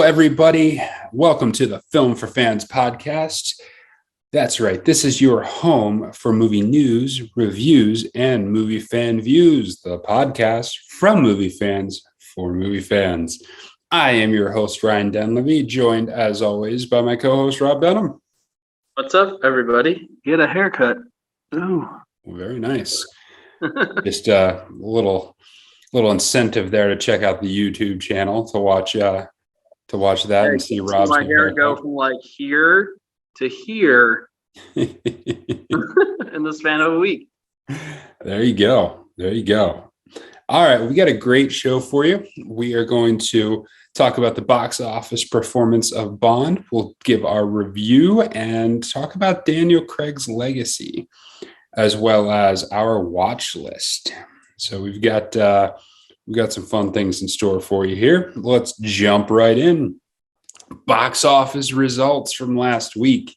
Hello, everybody. Welcome to the Film for Fans podcast. That's right. This is your home for movie news, reviews, and movie fan views, the podcast from movie fans for movie fans. I am your host, Ryan Dunlevy, joined as always by my co-host, Rob Dunham. What's up, everybody? Get a haircut. Ooh. Very nice. Just a little incentive there to check out the YouTube channel to watch that and see Rob's my hair go from like here to here in the span of a week. There you go. All right, we got a great show for you. We are going to talk about the box office performance of Bond. We'll give our review and talk about Daniel Craig's legacy, as well as our watch list. So we've got some fun things in store for you here. Let's jump right in. Box office results from last week.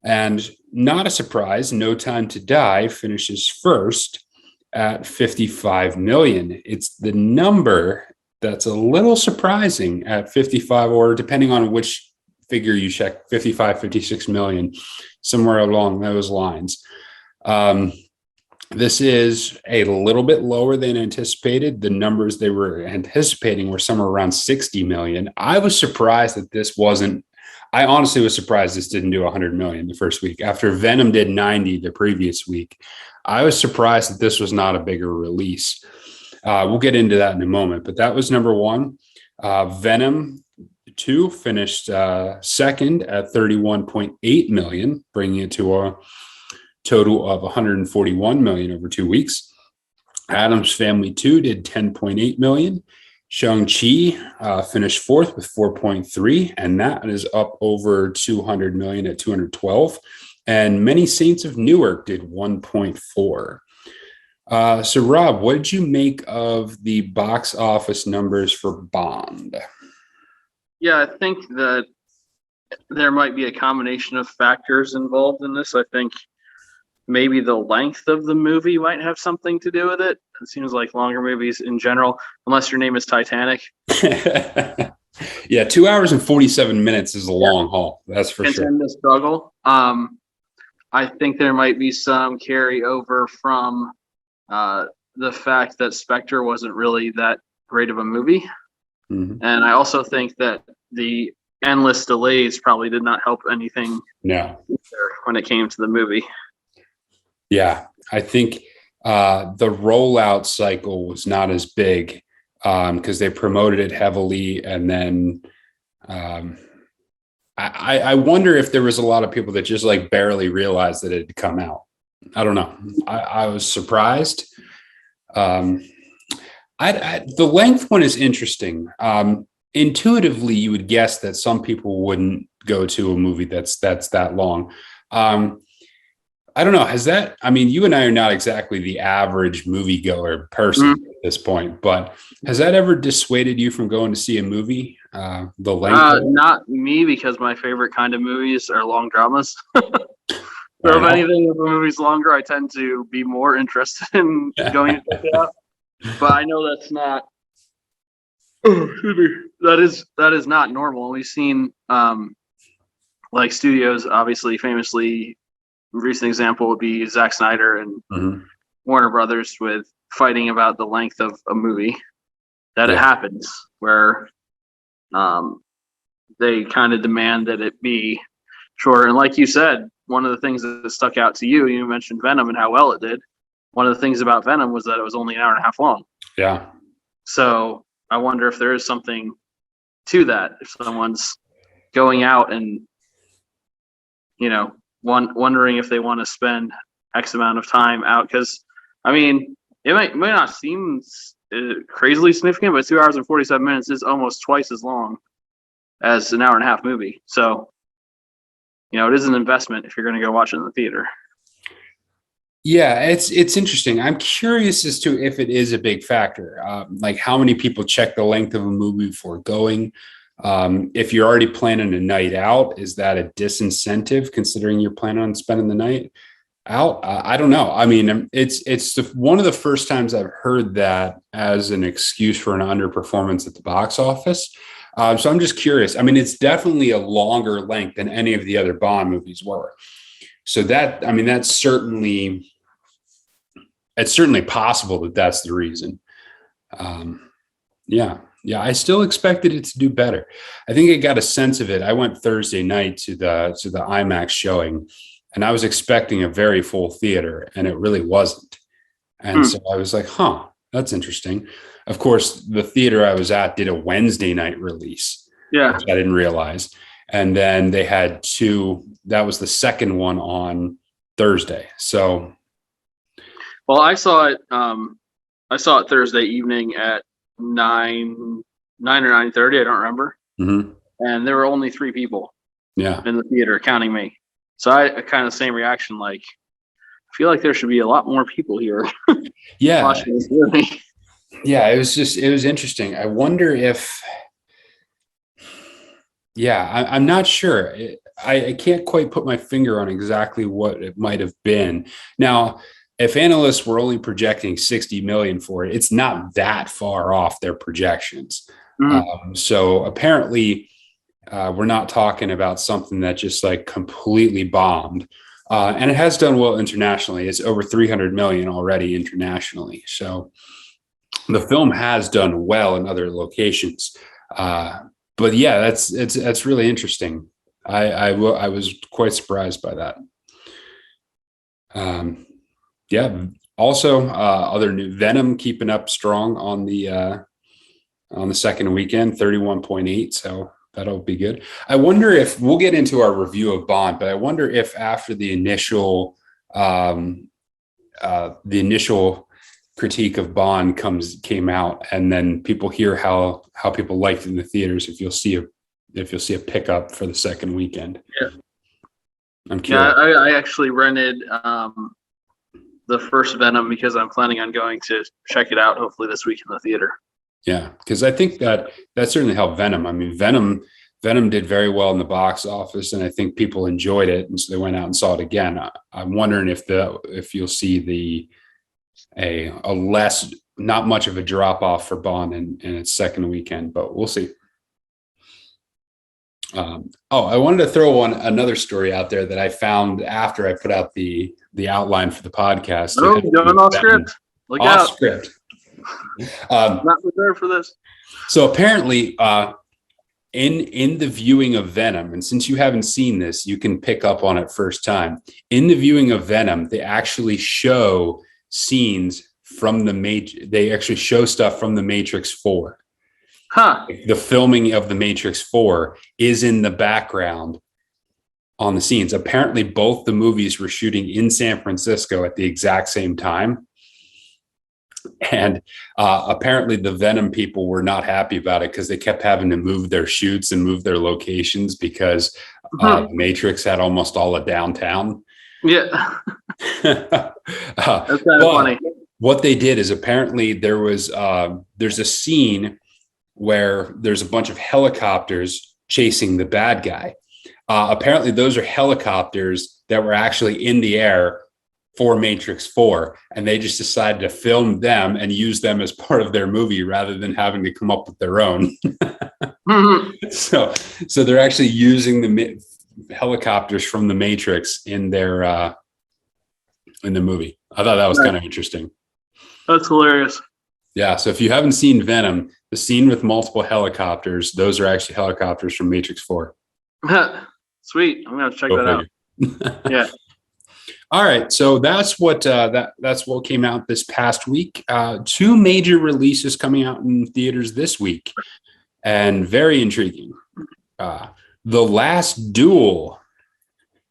And not a surprise, No Time to Die finishes first at 55 million. It's the number that's a little surprising at 55, or depending on which figure you check, 55, 56 million, somewhere along those lines. This is a little bit lower than anticipated. The numbers they were anticipating were somewhere around 60 million. I was surprised that I honestly was surprised this didn't do 100 million the first week. After Venom did 90 the previous week, I was surprised that this was not a bigger release. We'll get into that in a moment, but that was number one. Venom 2 finished second at 31.8 million, bringing it to a total of 141 million over 2 weeks. Addams Family 2 did 10.8 million. Shang-Chi finished fourth with 4.3, and that is up over 200 million at 212. And Many Saints of Newark did 1.4. So Rob, what did you make of the box office numbers for Bond? Yeah, I think that there might be a combination of factors involved in this. I think maybe the length of the movie might have something to do with it. It seems like longer movies in general, unless your name is Titanic. Yeah, 2 hours and 47 minutes is a long haul. That's for sure. The struggle. I think there might be some carryover from the fact that Spectre wasn't really that great of a movie. Mm-hmm. And I also think that the endless delays probably did not help anything when it came to the movie. Yeah, I think the rollout cycle was not as big because they promoted it heavily. And then I wonder if there was a lot of people that just like barely realized that it had come out. I don't know. I was surprised. The length one is interesting. Intuitively, you would guess that some people wouldn't go to a movie that's that long. I don't know. You and I are not exactly the average moviegoer person at this point, but has that ever dissuaded you from going to see a movie? The length? Not me, because my favorite kind of movies are long dramas. So if anything, if a movie's longer, I tend to be more interested in going to check it out. But I know that's not. That is not normal. We've seen like studios, obviously, famously. Recent example would be Zack Snyder and Warner Brothers with fighting about the length of a movie. It happens where they kind of demand that it be shorter. And like you said, one of the things that stuck out to you mentioned Venom and how well it did. One of the things about Venom was that it was only an hour and a half long. Yeah. So I wonder if there is something to that. If someone's going out and, wondering if they want to spend X amount of time out, because it might not seem crazily significant, but 2 hours and 47 minutes is almost twice as long as an hour and a half movie. So, it is an investment if you're going to go watch it in the theater. Yeah, it's interesting. I'm curious as to if it is a big factor, like how many people check the length of a movie before going. If you're already planning a night out, is that a disincentive considering you're planning on spending the night out? I don't know. It's one of the first times I've heard that as an excuse for an underperformance at the box office. So I'm just curious. I mean, it's definitely a longer length than any of the other Bond movies were. So that, I mean, it's certainly possible that that's the reason. Yeah. I still expected it to do better. I think I got a sense of it. I went Thursday night to the IMAX showing, and I was expecting a very full theater, and it really wasn't. And so I was like, huh, that's interesting. Of course, the theater I was at did a Wednesday night release, which I didn't realize. And then they had two, that was the second one on Thursday. So, well, I saw it Thursday evening at 9 or 9:30. I don't remember. Mm-hmm. And there were only 3 people in the theater, counting me. So I kind of the same reaction, like, I feel like there should be a lot more people here. Watching this movie. Yeah, it was interesting. I wonder if, I'm not sure. I can't quite put my finger on exactly what it might have been. Now, if analysts were only projecting 60 million for it, it's not that far off their projections. Mm-hmm. So apparently we're not talking about something that just like completely bombed. And it has done well internationally. It's over 300 million already internationally. So the film has done well in other locations. But yeah, that's really interesting. I was quite surprised by that. Also, other new Venom keeping up strong on the second weekend, 31.8. So that'll be good. I wonder if we'll get into our review of Bond, but I wonder if after the initial critique of Bond came out, and then people hear how people liked it in the theaters, if you'll see a pickup for the second weekend. Yeah, I'm curious. Yeah, I actually rented the first Venom because I'm planning on going to check it out hopefully this week in the theater. Yeah, because I think that certainly helped Venom. I mean, Venom did very well in the box office, and I think people enjoyed it, and so they went out and saw it again. I'm wondering if you'll see a less, not much of a drop off for Bond in its second weekend, but we'll see. I wanted to throw another story out there that I found after I put out the outline for the podcast. Oh, going off script. Look out. Off script. Not prepared for this. So apparently, in the viewing of Venom, and since you haven't seen this, you can pick up on it first time. In the viewing of Venom, they actually show scenes from they actually show stuff from the Matrix 4. Huh. The filming of the Matrix 4 is in the background on the scenes. Apparently, both the movies were shooting in San Francisco at the exact same time. And apparently the Venom people were not happy about it because they kept having to move their shoots and move their locations because the Matrix had almost all of downtown. Yeah. That's kind of funny. What they did is apparently there's a scene where there's a bunch of helicopters chasing the bad guy. Apparently those are helicopters that were actually in the air for Matrix 4, and they just decided to film them and use them as part of their movie rather than having to come up with their own. Mm-hmm. So they're actually using the helicopters from the Matrix in their in the movie. I thought that was kind of interesting. That's hilarious. Yeah. So if you haven't seen Venom, the scene with multiple helicopters, those are actually helicopters from Matrix 4. Sweet. I'm gonna check that out. Yeah. All right, so that's what came out this past week. 2 major releases coming out in theaters this week, and very intriguing. The Last Duel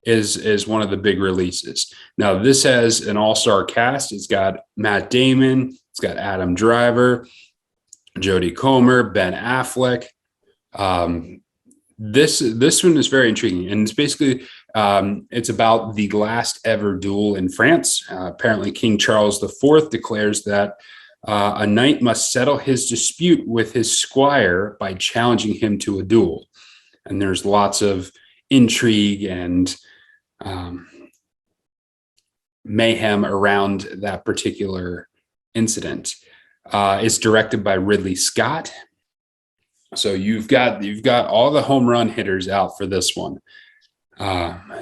is one of the big releases. Now, this has an all-star cast. It's got Matt Damon, it's got Adam Driver, Jodie Comer, Ben Affleck. This one is very intriguing, and it's basically it's about the last ever duel in France. Apparently, King Charles IV declares that a knight must settle his dispute with his squire by challenging him to a duel. And there's lots of intrigue and mayhem around that particular incident. It's directed by Ridley Scott. So you've got all the home run hitters out for this one.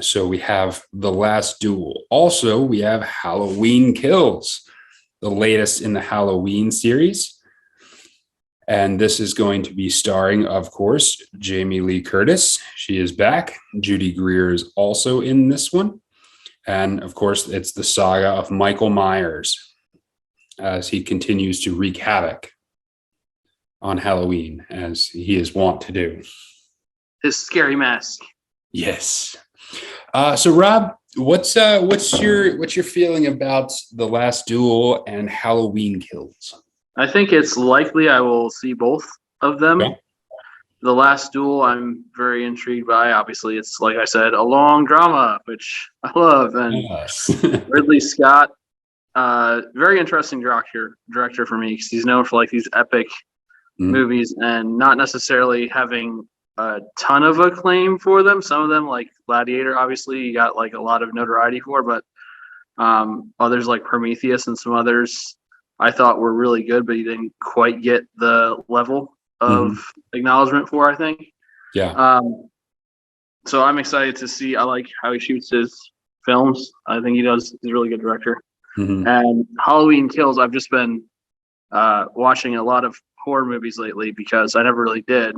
So we have The Last Duel. Also, we have Halloween Kills, the latest in the Halloween series. And this is going to be starring, of course, Jamie Lee Curtis. She is back. Judy Greer is also in this one. And of course, it's the saga of Michael Myers as he continues to wreak havoc on Halloween, as he is wont to do. His scary mask. Yes. So Rob, what's your feeling about The Last Duel and Halloween Kills? I think it's likely I will see both of them. Okay. The Last Duel, I'm very intrigued by. Obviously, it's, like I said, a long drama, which I love. And Yes. Ridley Scott, very interesting director for me, because he's known for like these epic movies and not necessarily having a ton of acclaim for them. Some of them, like Gladiator, obviously, you got like a lot of notoriety for, but others like Prometheus and some others I thought were really good, but he didn't quite get the level of acknowledgement for, I think. Yeah. So I'm excited to see. I like how he shoots his films. I think he's a really good director. And Halloween Kills, I've just been watching a lot of horror movies lately because I never really did.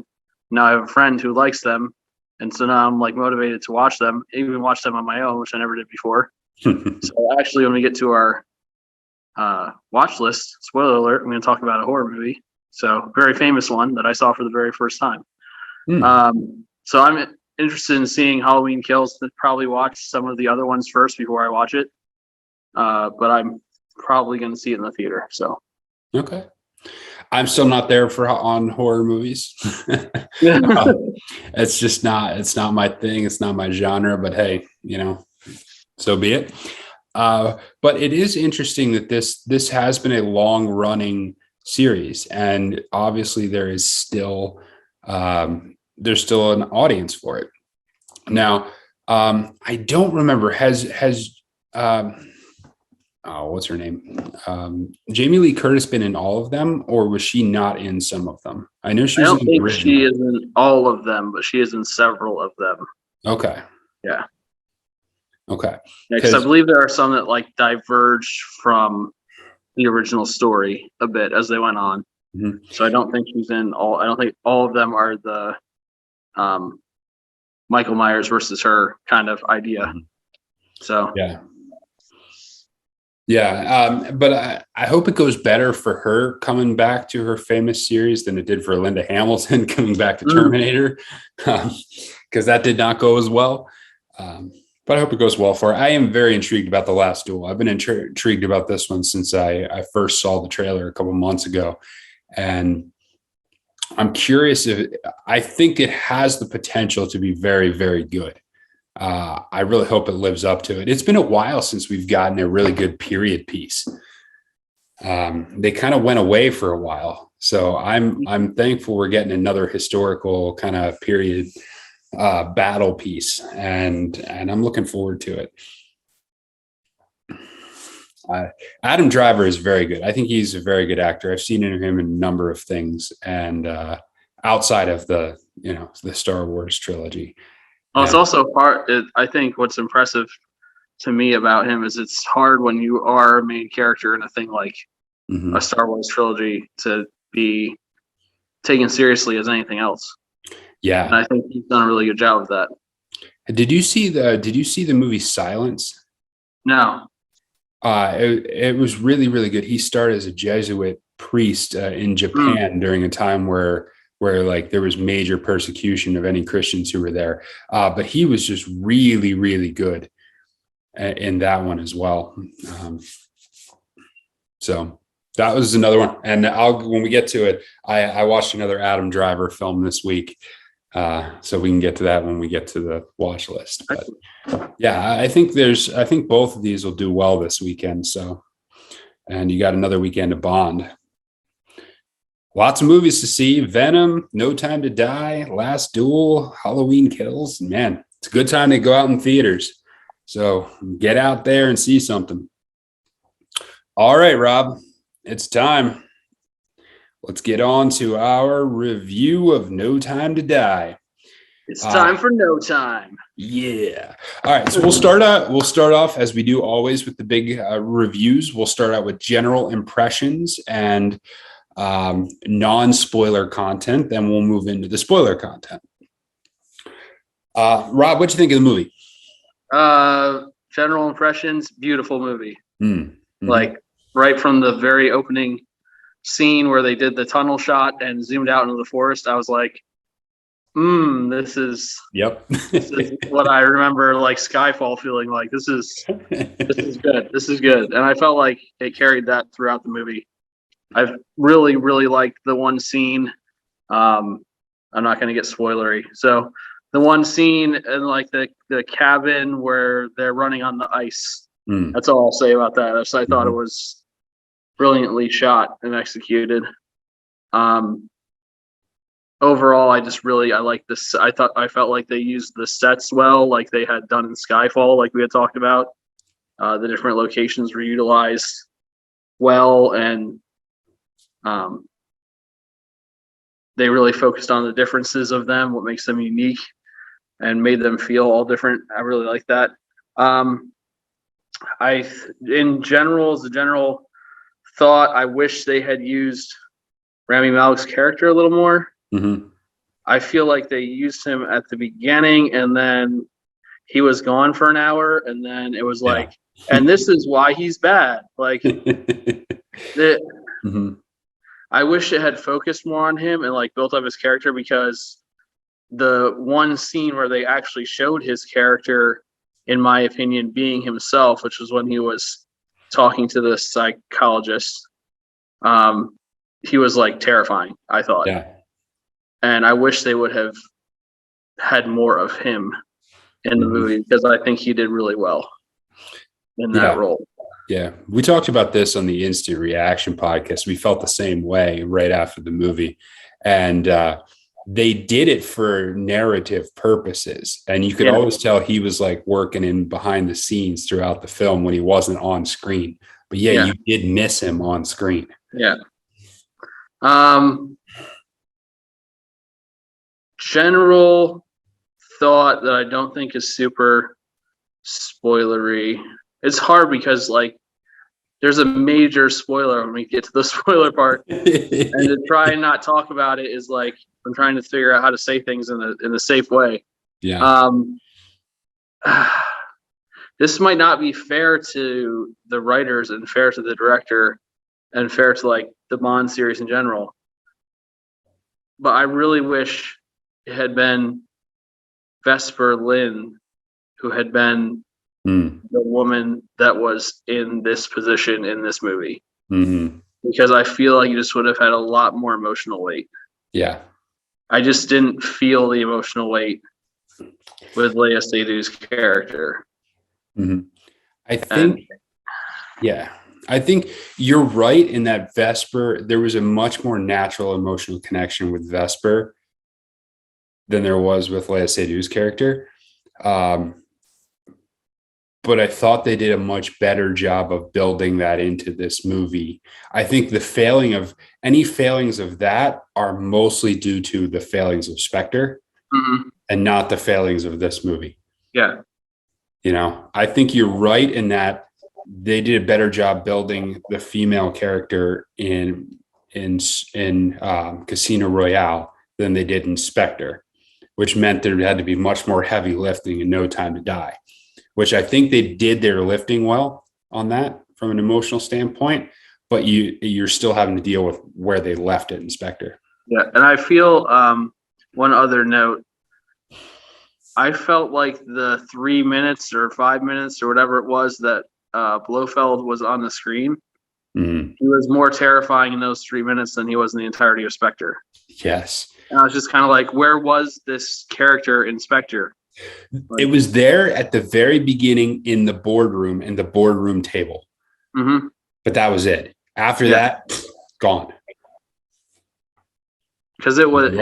Now I have a friend who likes them, and so now I'm like motivated to watch them, even watch them on my own, which I never did before. So actually, when we get to our watch list, spoiler alert, I'm going to talk about a horror movie. So very famous one that I saw for the very first time. So I'm interested in seeing Halloween Kills. Probably watch some of the other ones first before I watch it. But I'm probably going to see it in the theater. So okay. I'm still not there on horror movies. It's not my thing. It's not my genre, but hey, so be it. But it is interesting that this has been a long running series, and obviously there's still an audience for it. Now, I don't remember, what's her name? Jamie Lee Curtis been in all of them, or was she not in some of them? I know she was in the original. She is in all of them, but she is in several of them. Okay. Yeah. Okay. Because I believe there are some that like diverge from the original story a bit as they went on. So I don't think she's in all. I don't think all of them are the Michael Myers versus her kind of idea. So yeah. But I hope it goes better for her coming back to her famous series than it did for Linda Hamilton coming back to Terminator, because that did not go as well. But I hope it goes well for her. I am very intrigued about The Last Duel. I've been intrigued about this one since I first saw the trailer a couple months ago. And I'm curious I think it has the potential to be very, very good. I really hope it lives up to it. It's been a while since we've gotten a really good period piece. They kind of went away for a while. So I'm thankful we're getting another historical kind of period battle piece, and I'm looking forward to it. Adam Driver is very good. I think he's a very good actor. I've seen him in a number of things, and outside of the Star Wars trilogy. Well, it's also hard. I think what's impressive to me about him is it's hard when you are a main character in a thing like a Star Wars trilogy to be taken seriously as anything else. Yeah, and I think he's done a really good job of that. Did you see the movie Silence? No. It was really, really good. He started as a Jesuit priest in Japan during a time where like there was major persecution of any Christians who were there. But he was just really, really good in that one as well. So that was another one. And when we get to it, I watched another Adam Driver film this week. So we can get to that when we get to the watch list. But yeah, I think both of these will do well this weekend. So, and you got another weekend to bond. Lots of movies to see: Venom, No Time to Die, Last Duel, Halloween Kills. Man, it's a good time to go out in theaters. So get out there and see something. All right, Rob, it's time. let's get on to our review of No Time to Die. It's time for No Time. Yeah. All right. So we'll start off as we do always with the big reviews. We'll start out with general impressions and non-spoiler content. Then we'll move into the spoiler content. Rob, what'd you think of the movie? General impressions, beautiful movie. Mm-hmm. Like right from the very opening scene where they did the tunnel shot and zoomed out into the forest, I was like, this is what I remember like Skyfall feeling like. This is good. This is good. And I felt like it carried that throughout the movie. I've really, really liked the one scene. I'm not going to get spoilery. So the one scene in like the cabin where they're running on the ice. That's all I'll say about that. So I thought it was brilliantly shot and executed. Overall, I like this. I felt like they used the sets well, like they had done in Skyfall, like we had talked about. The different locations were utilized well, and they really focused on the differences of them, what makes them unique, and made them feel all different. I really like that. In general, as a general thought, I wish they had used Rami Malek's character a little more. I feel like they used him at the beginning and then he was gone for an hour and then it was like, and this is why he's bad. Like, I wish it had focused more on him and like built up his character, because the one scene where they actually showed his character, in my opinion, being himself, which was when he was talking to the psychologist, he was like terrifying, I thought. Yeah. And I wish they would have had more of him in the movie, because I think he did really well in that role. Yeah. We talked about this on the Instant Reaction podcast. We felt the same way right after the movie. And they did it for narrative purposes. And you could always tell he was like working in behind the scenes throughout the film when he wasn't on screen. But you did miss him on screen. Yeah. General thought that I don't think is super spoilery. It's hard because like there's a major spoiler when we get to the spoiler part, and to try and not talk about it is like I'm trying to figure out how to say things in a safe way. Yeah. This might not be fair to the writers and fair to the director and fair to like the Bond series in general, but I really wish it had been Vesper Lynn who had been the woman that was in this position in this movie. Because I feel like you just would have had a lot more emotional weight. Yeah. I just didn't feel the emotional weight with Léa Seydoux' character. I think you're right in that Vesper, there was a much more natural emotional connection with Vesper than there was with Léa Seydoux' character. But I thought they did a much better job of building that into this movie. I think any failings of that are mostly due to the failings of Spectre and not the failings of this movie. Yeah. You know, I think you're right in that they did a better job building the female character in Casino Royale than they did in Spectre, which meant there had to be much more heavy lifting in No Time to Die, which I think they did their lifting well on that from an emotional standpoint, but you're still having to deal with where they left it in Spectre. Yeah, and I feel one other note. I felt like the 3 minutes or 5 minutes or whatever it was that Blofeld was on the screen, he was more terrifying in those 3 minutes than he was in the entirety of Spectre. Yes. And I was just kind of like, where was this character in Spectre? It was there at the very beginning in the boardroom and the boardroom table. But that was it. After that, gone. Because it was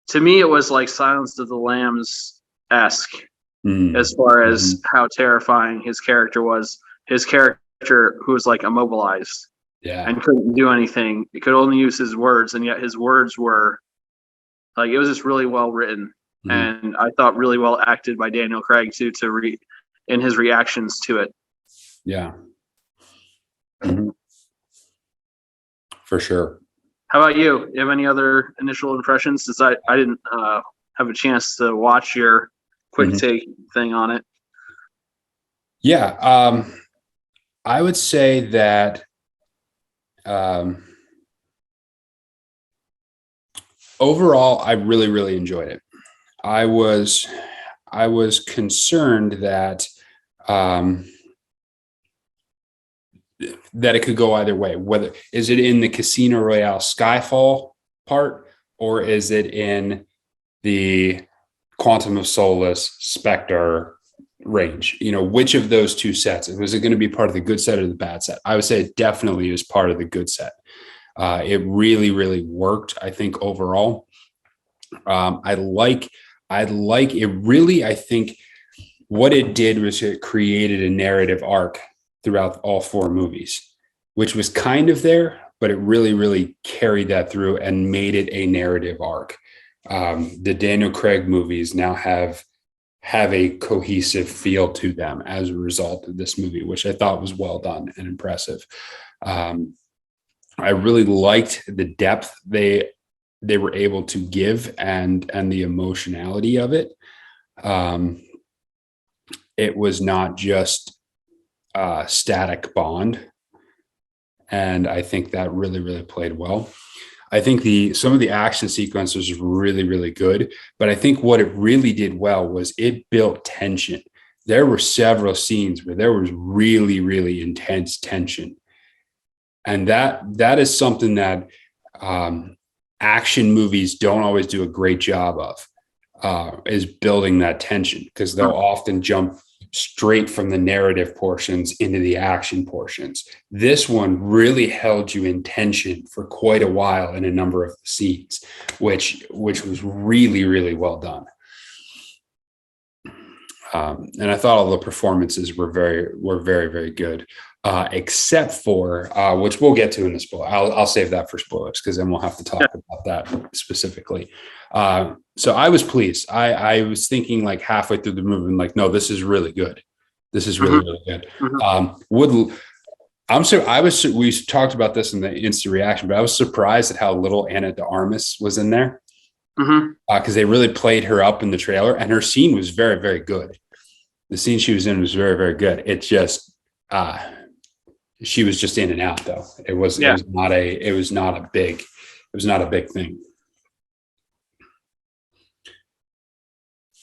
to me, it was like Silence of the Lambs-esque as far as how terrifying his character was. His character who was like immobilized. Yeah. and couldn't do anything. He could only use his words, and yet his words were like, it was just really well written, and I thought really well acted by Daniel Craig too, in his reactions to it. Yeah. Mm-hmm. For sure. How about you? You have any other initial impressions? Since I didn't have a chance to watch your quick take thing on it. Yeah. I would say that overall, I really, really enjoyed it. I was concerned that that it could go either way. Whether is it in the Casino Royale Skyfall part, or is it in the Quantum of Solace Spectre range? Which of those two sets? Was it going to be part of the good set or the bad set? I would say it definitely is part of the good set. It really, really worked, I think, overall. I like it really. I think what it did was it created a narrative arc throughout all 4 movies, which was kind of there, but it really, really carried that through and made it a narrative arc. The Daniel Craig movies now have a cohesive feel to them as a result of this movie, which I thought was well done and impressive. I really liked the depth they were able to give and the emotionality of it. It was not just static Bond, and I think that really, really played well. I think some of the action sequences were really, really good, but I think what it really did well was it built tension. There were several scenes where there was really, really intense tension, and that is something that action movies don't always do a great job of, is building that tension, because they'll often jump straight from the narrative portions into the action portions. This one really held you in tension for quite a while in a number of scenes, which was really, really well done. And I thought all the performances were very, very good, except for which we'll get to in the spoiler. I'll save that for spoilers, because then we'll have to talk about that specifically. So I was pleased. I was thinking like halfway through the movie, like, no, this is really good. This is really, really good. We talked about this in the instant reaction, but I was surprised at how little Ana de Armas was in there, because they really played her up in the trailer, and her scene was very, very good. The scene she was in was very, very good. It just she was just in and out, though. It was not a big thing.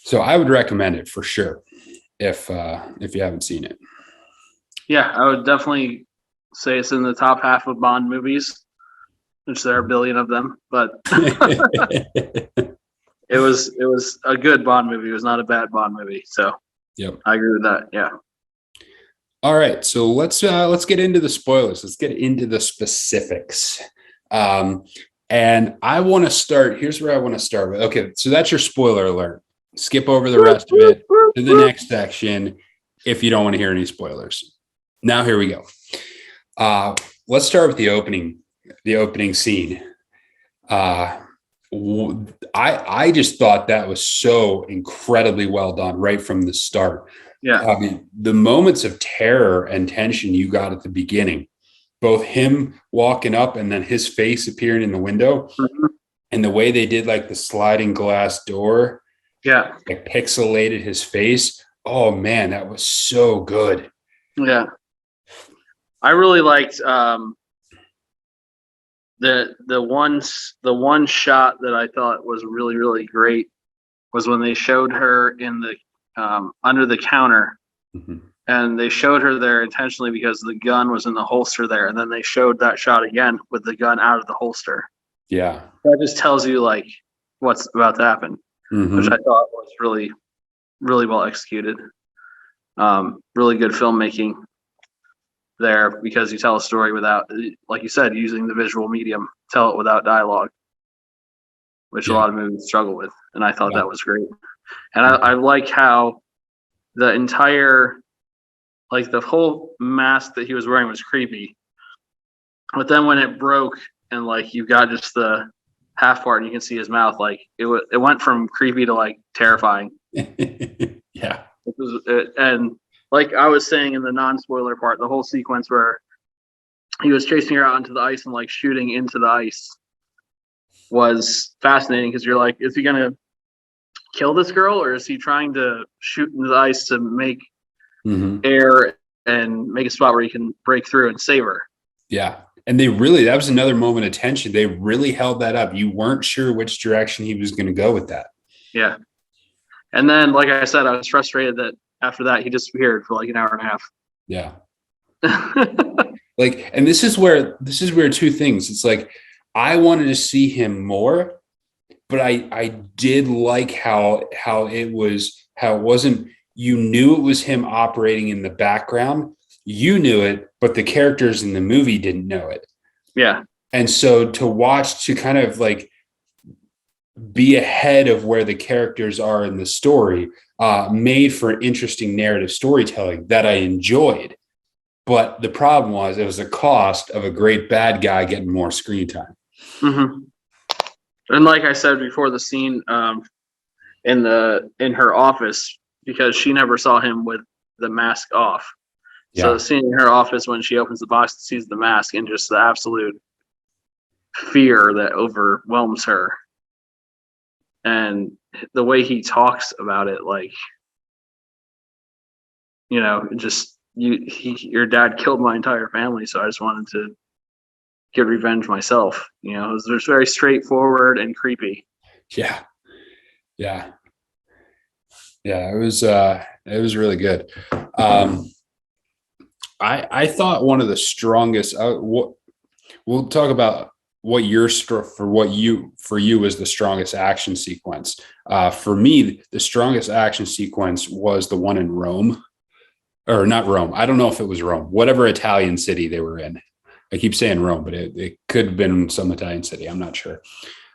So I would recommend it for sure if you haven't seen it. Yeah, I would definitely say it's in the top half of Bond movies, which there are a billion of them, but it was a good Bond movie. It was not a bad Bond movie. So yep, I agree with that. Yeah. All right, so let's get into the spoilers. Let's get into the specifics. And I want to start. Here's where I want to start with. Okay, so that's your spoiler alert. Skip over the rest of it to the next section if you don't want to hear any spoilers. Now here we go. Let's start with the opening scene. I just thought that was so incredibly well done right from the start. Yeah. I mean, the moments of terror and tension you got at the beginning, both him walking up and then his face appearing in the window, and the way they did like the sliding glass door, like pixelated his face. Oh man, that was so good. Yeah. I really liked the one shot that I thought was really, really great was when they showed her in the under the counter, and they showed her there intentionally because the gun was in the holster there, and then they showed that shot again with the gun out of the holster. Yeah, that just tells you like what's about to happen, which I thought was really, really well executed. Really good filmmaking there, because you tell a story without, like you said, using the visual medium, tell it without dialogue, which a lot of movies struggle with. And I thought that was great. And I like how the entire, like the whole mask that he was wearing was creepy. But then when it broke and like you got just the half part and you can see his mouth, like it went from creepy to like terrifying. Yeah. And like I was saying in the non-spoiler part, the whole sequence where he was chasing her out into the ice and like shooting into the ice was fascinating because you're like, is he gonna kill this girl or is he trying to shoot into the ice to make air and make a spot where he can break through and save her? Yeah. And that was another moment of tension. They really held that up. You weren't sure which direction he was going to go with that. Yeah. And then, like I said, I was frustrated that after that, he disappeared for like an hour and a half. Yeah. Like, and this is where two things. It's like, I wanted to see him more, but I did like how it wasn't, you knew it was him operating in the background. You knew it, but the characters in the movie didn't know it. Yeah. And so to kind of like be ahead of where the characters are in the story made for interesting narrative storytelling that I enjoyed. But the problem was it was a cost of a great bad guy getting more screen time. Mm-hmm. And like I said before, the scene in her office, because she never saw him with the mask off. Yeah. So the scene in her office when she opens the box and sees the mask and just the absolute fear that overwhelms her. And the way he talks about it, like, you know, just your dad killed my entire family, so I just wanted to get revenge myself. You know, it was just very straightforward and creepy. Yeah. It was really good. I thought one of the strongest. We'll talk about what for you was the strongest action sequence. For me, the strongest action sequence was the one in Rome, or not Rome. I don't know if it was Rome, whatever Italian city they were in. I keep saying Rome, but it could have been some Italian city. I'm not sure.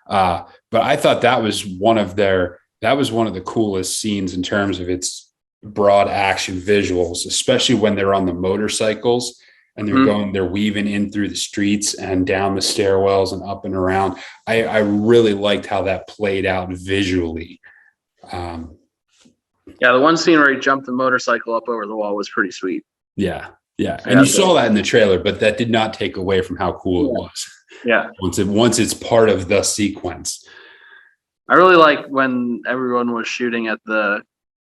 But I thought that was one of the coolest scenes in terms of its broad action visuals, especially when they're on the motorcycles and they're weaving in through the streets and down the stairwells and up and around. I really liked how that played out visually. Yeah, the one scene where he jumped the motorcycle up over the wall was pretty sweet. Yeah. And you saw that in the trailer, but that did not take away from how cool it was. Yeah. Once it's part of the sequence. I really like when everyone was shooting at the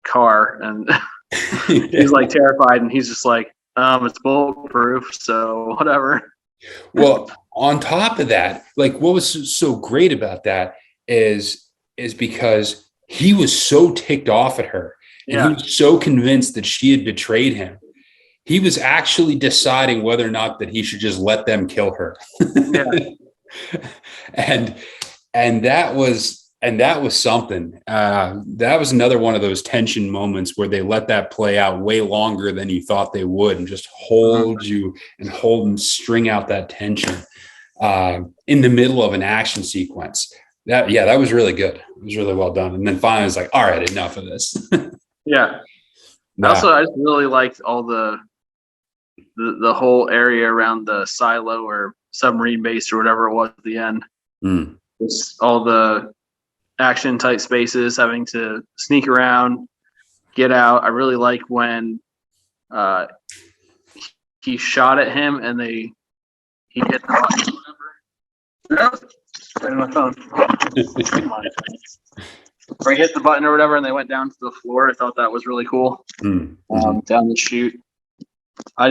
car and he's like terrified and he's just like, it's bulletproof, so whatever. Well, on top of that, like what was so great about that is because he was so ticked off at her and he was so convinced that she had betrayed him. He was actually deciding whether or not that he should just let them kill her. and that was something. That was another one of those tension moments where they let that play out way longer than you thought they would, and just hold you and string out that tension in the middle of an action sequence. That was really good. It was really well done. And then finally, it's like, all right, enough of this. Yeah. Also, I just really liked all the whole area around the silo or submarine base or whatever it was at the end. Just all the action type spaces, having to sneak around, get out. I really like when he shot at him and he hit the button or whatever. My phone. Where he hit the button or whatever and they went down to the floor. I thought that was really cool. Down the chute. I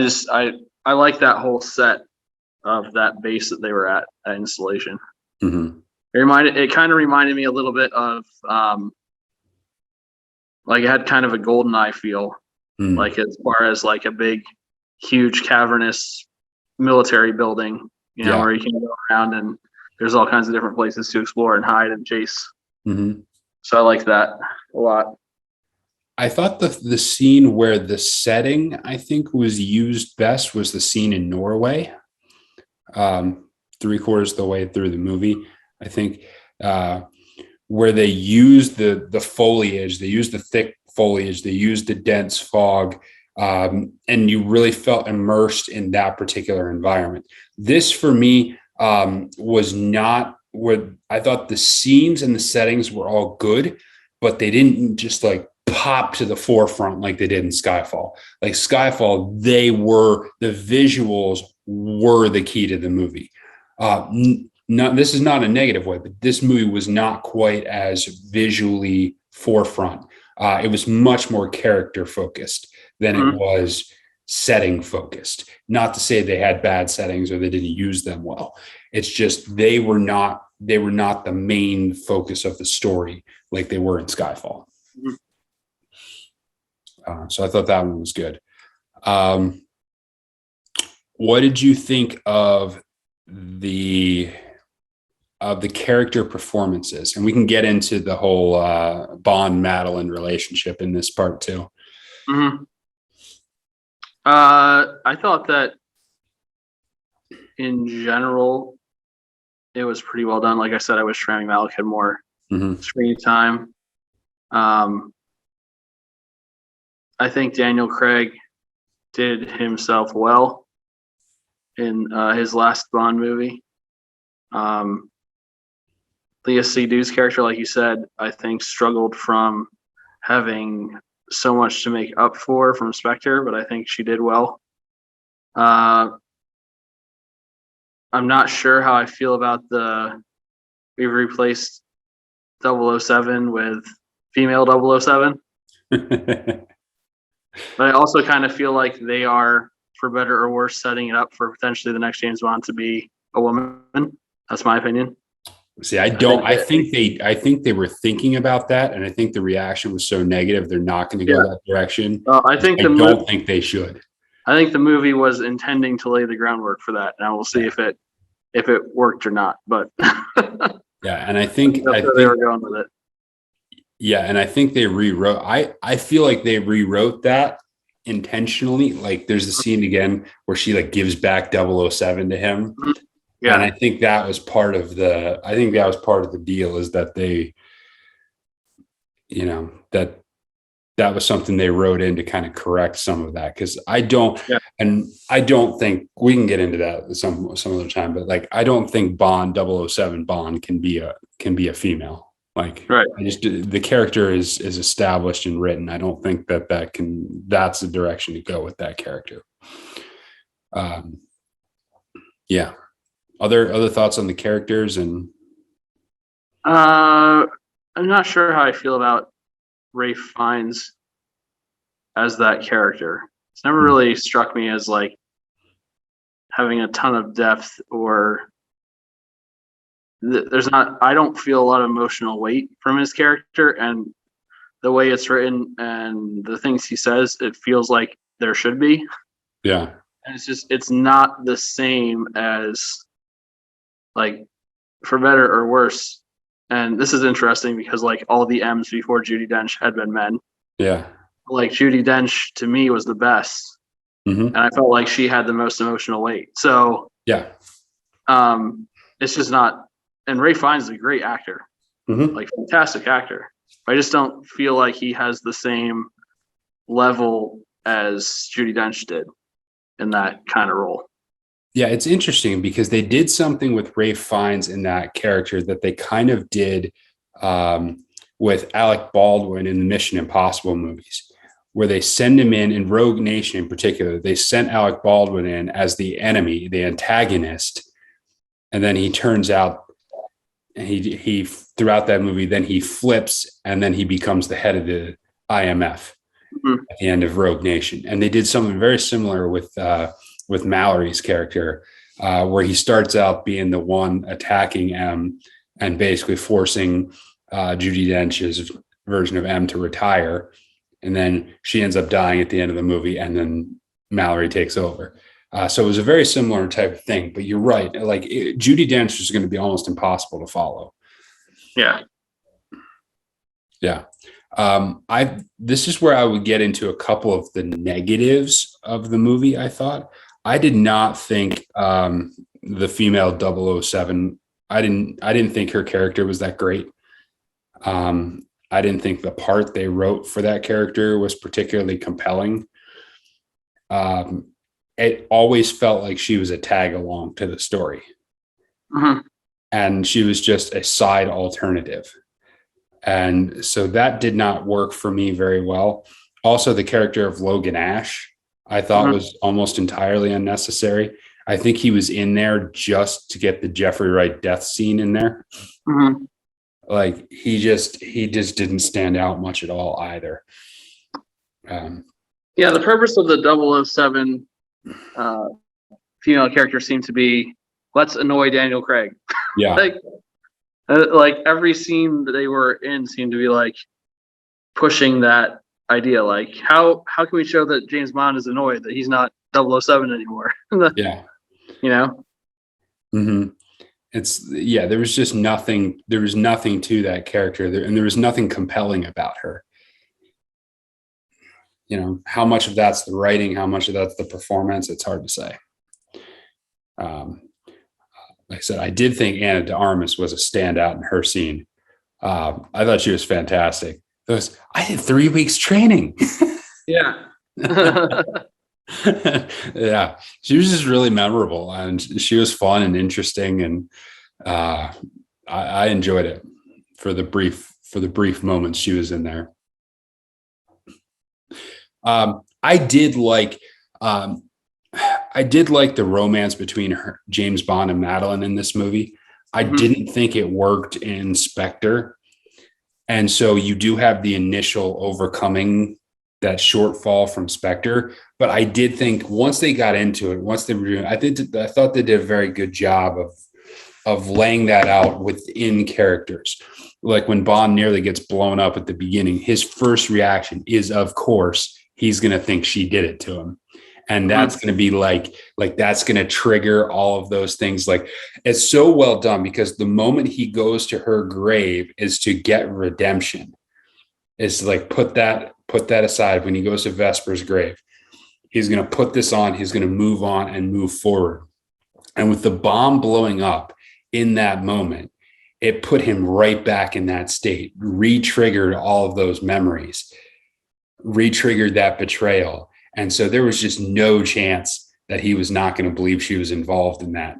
like that whole set of that base that they were at installation. It kind of reminded me a little bit of like it had kind of a GoldenEye feel, like as far as like a big, huge cavernous military building, where you can go around and there's all kinds of different places to explore and hide and chase. So I like that a lot. I thought the scene where the setting I think was used best was the scene in Norway. 3/4 of the way through the movie, I think, where they used the foliage, they used the thick foliage, they used the dense fog And you really felt immersed in that particular environment. This for me was not what I thought. The scenes and the settings were all good, but they didn't just like pop to the forefront like they did in Skyfall. Like Skyfall, the visuals were the key to the movie. This is not a negative way, but this movie was not quite as visually forefront. It was much more character focused than it was setting focused. Not to say they had bad settings or they didn't use them well. It's just they were not the main focus of the story like they were in Skyfall. So I thought that one was good. What did you think of the character performances? And we can get into the whole Bond-Madeline relationship in this part too. I thought that in general, it was pretty well done. Like I said, I wish Rami Malek had more screen time. I think Daniel Craig did himself well in his last Bond movie. Leah Seydoux' character, like you said, I think struggled from having so much to make up for from Spectre, but I think she did well. I'm not sure how I feel about we've replaced 007 with female 007. But I also kind of feel like they are, for better or worse, setting it up for potentially the next James Bond to be a woman. That's my opinion. See, I think they were thinking about that, and I think the reaction was so negative they're not going to go that direction. I don't think they should. I think the movie was intending to lay the groundwork for that, and we'll see if it worked or not. But yeah, and I think they were going with it. Yeah, and I think they rewrote. I feel like they rewrote that intentionally. Like there's a scene again where she like gives back 007 to him. Yeah. And I think that was part of the deal, is that they, that was something they wrote in to kind of correct some of that. Cause I don't think we can get into that some other time, but like, I don't think 007 Bond can be a female. Like, right. The character is established and written. I don't think that's the direction to go with that character. Yeah. Other thoughts on the characters? And I'm not sure how I feel about Ralph Fiennes as that character. It's never really struck me as like having a ton of depth, or I don't feel a lot of emotional weight from his character, and the way it's written and the things he says, it feels like there should be. Yeah. And it's not the same as, like, for better or worse. And this is interesting because like all the M's before Judi Dench had been men. Yeah. Like Judi Dench to me was the best. And I felt like she had the most emotional weight. So yeah. It's just not, and Ralph Fiennes is a great actor. Like fantastic actor. I just don't feel like he has the same level as Judi Dench did in that kind of role. Yeah, it's interesting because they did something with Ralph Fiennes in that character that they kind of did with Alec Baldwin in the Mission Impossible movies, where they send him in Rogue Nation in particular. They sent Alec Baldwin in as the enemy, the antagonist, and then he turns out he throughout that movie, then he flips and then he becomes the head of the IMF at the end of Rogue Nation. And they did something very similar with Mallory's character, where he starts out being the one attacking M and basically forcing Judi Dench's version of M to retire. And then she ends up dying at the end of the movie, and then Mallory takes over. So it was a very similar type of thing, but you're right. Like Judi Dench is going to be almost impossible to follow. Yeah. Yeah. This is where I would get into a couple of the negatives of the movie. I thought I did not think the female 007. I didn't think her character was that great. I didn't think the part they wrote for that character was particularly compelling. it always felt like she was a tag along to the story. Mm-hmm. And she was just a side alternative. And so that did not work for me very well. Also, the character of Logan Ash, I thought Mm-hmm. was almost entirely unnecessary. I think he was in there just to get the Jeffrey Wright death scene in there. Mm-hmm. Like he just didn't stand out much at all either. Yeah, the purpose of the 007 female character seemed to be, let's annoy Daniel Craig. Yeah. like every scene that they were in seemed to be like pushing that idea. Like how can we show that James Bond is annoyed that he's not 007 anymore? Yeah. You know? Mm-hmm. There was just nothing. There was nothing to that character, and there was nothing compelling about her. You know, how much of that's the writing, how much of that's the performance, it's hard to say. Like I said, I did think Anna de Armas was a standout in her scene. I thought she was fantastic. I did 3 weeks training. Yeah. Yeah, she was just really memorable, and she was fun and interesting, and I enjoyed it for the brief moments she was in there. I did like the romance between James Bond and Madeline in this movie. I didn't think it worked in Spectre. And so you do have the initial overcoming that shortfall from Spectre. But I did think once they got into it, once they were doing, I thought they did a very good job of laying that out within characters. Like when Bond nearly gets blown up at the beginning, his first reaction is, of course, he's going to think she did it to him. And that's going to be like that's going to trigger all of those things. Like it's so well done because the moment he goes to her grave is to get redemption. It's like put that aside. When he goes to Vesper's grave, he's going to put this on. He's going to move on and move forward. And with the bomb blowing up in that moment, it put him right back in that state, re-triggered all of those memories, re-triggered that betrayal. And so there was just no chance that he was not going to believe she was involved in that.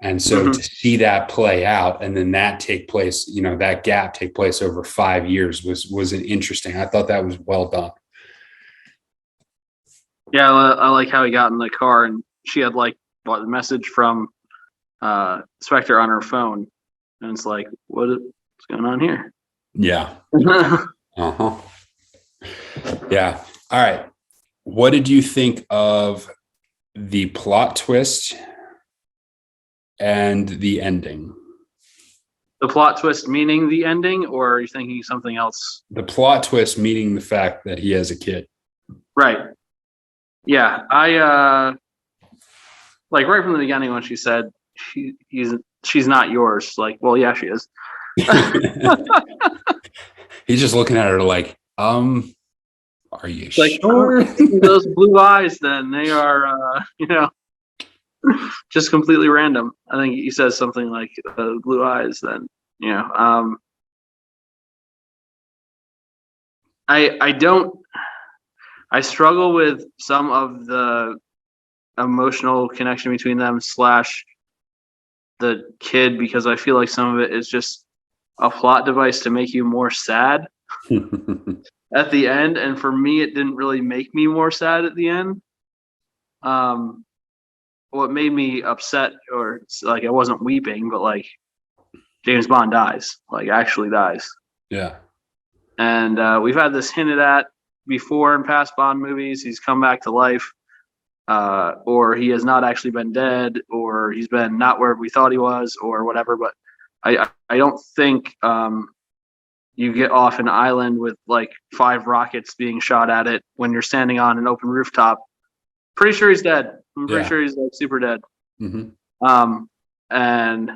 And so to see that play out and then that take place, you know, that gap take place over 5 years was an interesting. I thought that was well done. Yeah, I like how he got in the car and she had like the message from Spectre on her phone. And it's like, what's going on here? Yeah. Uh-huh. Yeah. All right. What did you think of the plot twist and the ending? The plot twist meaning the ending, or are you thinking something else? The plot twist meaning the fact that he has a kid. Right. Yeah. I like right from the beginning when she said she's not yours. Like, well, yeah, she is. He's just looking at her like, are you like, sure? Those blue eyes, then they are, just completely random. I think he says something like blue eyes, then, I struggle with some of the emotional connection between them / the kid, because I feel like some of it is just a plot device to make you more sad at the end. And for me, it didn't really make me more sad at the end. What made me upset, or like I wasn't weeping, but like James Bond dies, like actually dies. Yeah. And we've had this hinted at before in past Bond movies. He's come back to life, or he has not actually been dead, or he's been not where we thought he was, or whatever. But I don't think you get off an island with like 5 rockets being shot at it when you're standing on an open rooftop. Pretty sure he's dead. I'm pretty sure he's like super dead. Mm-hmm. And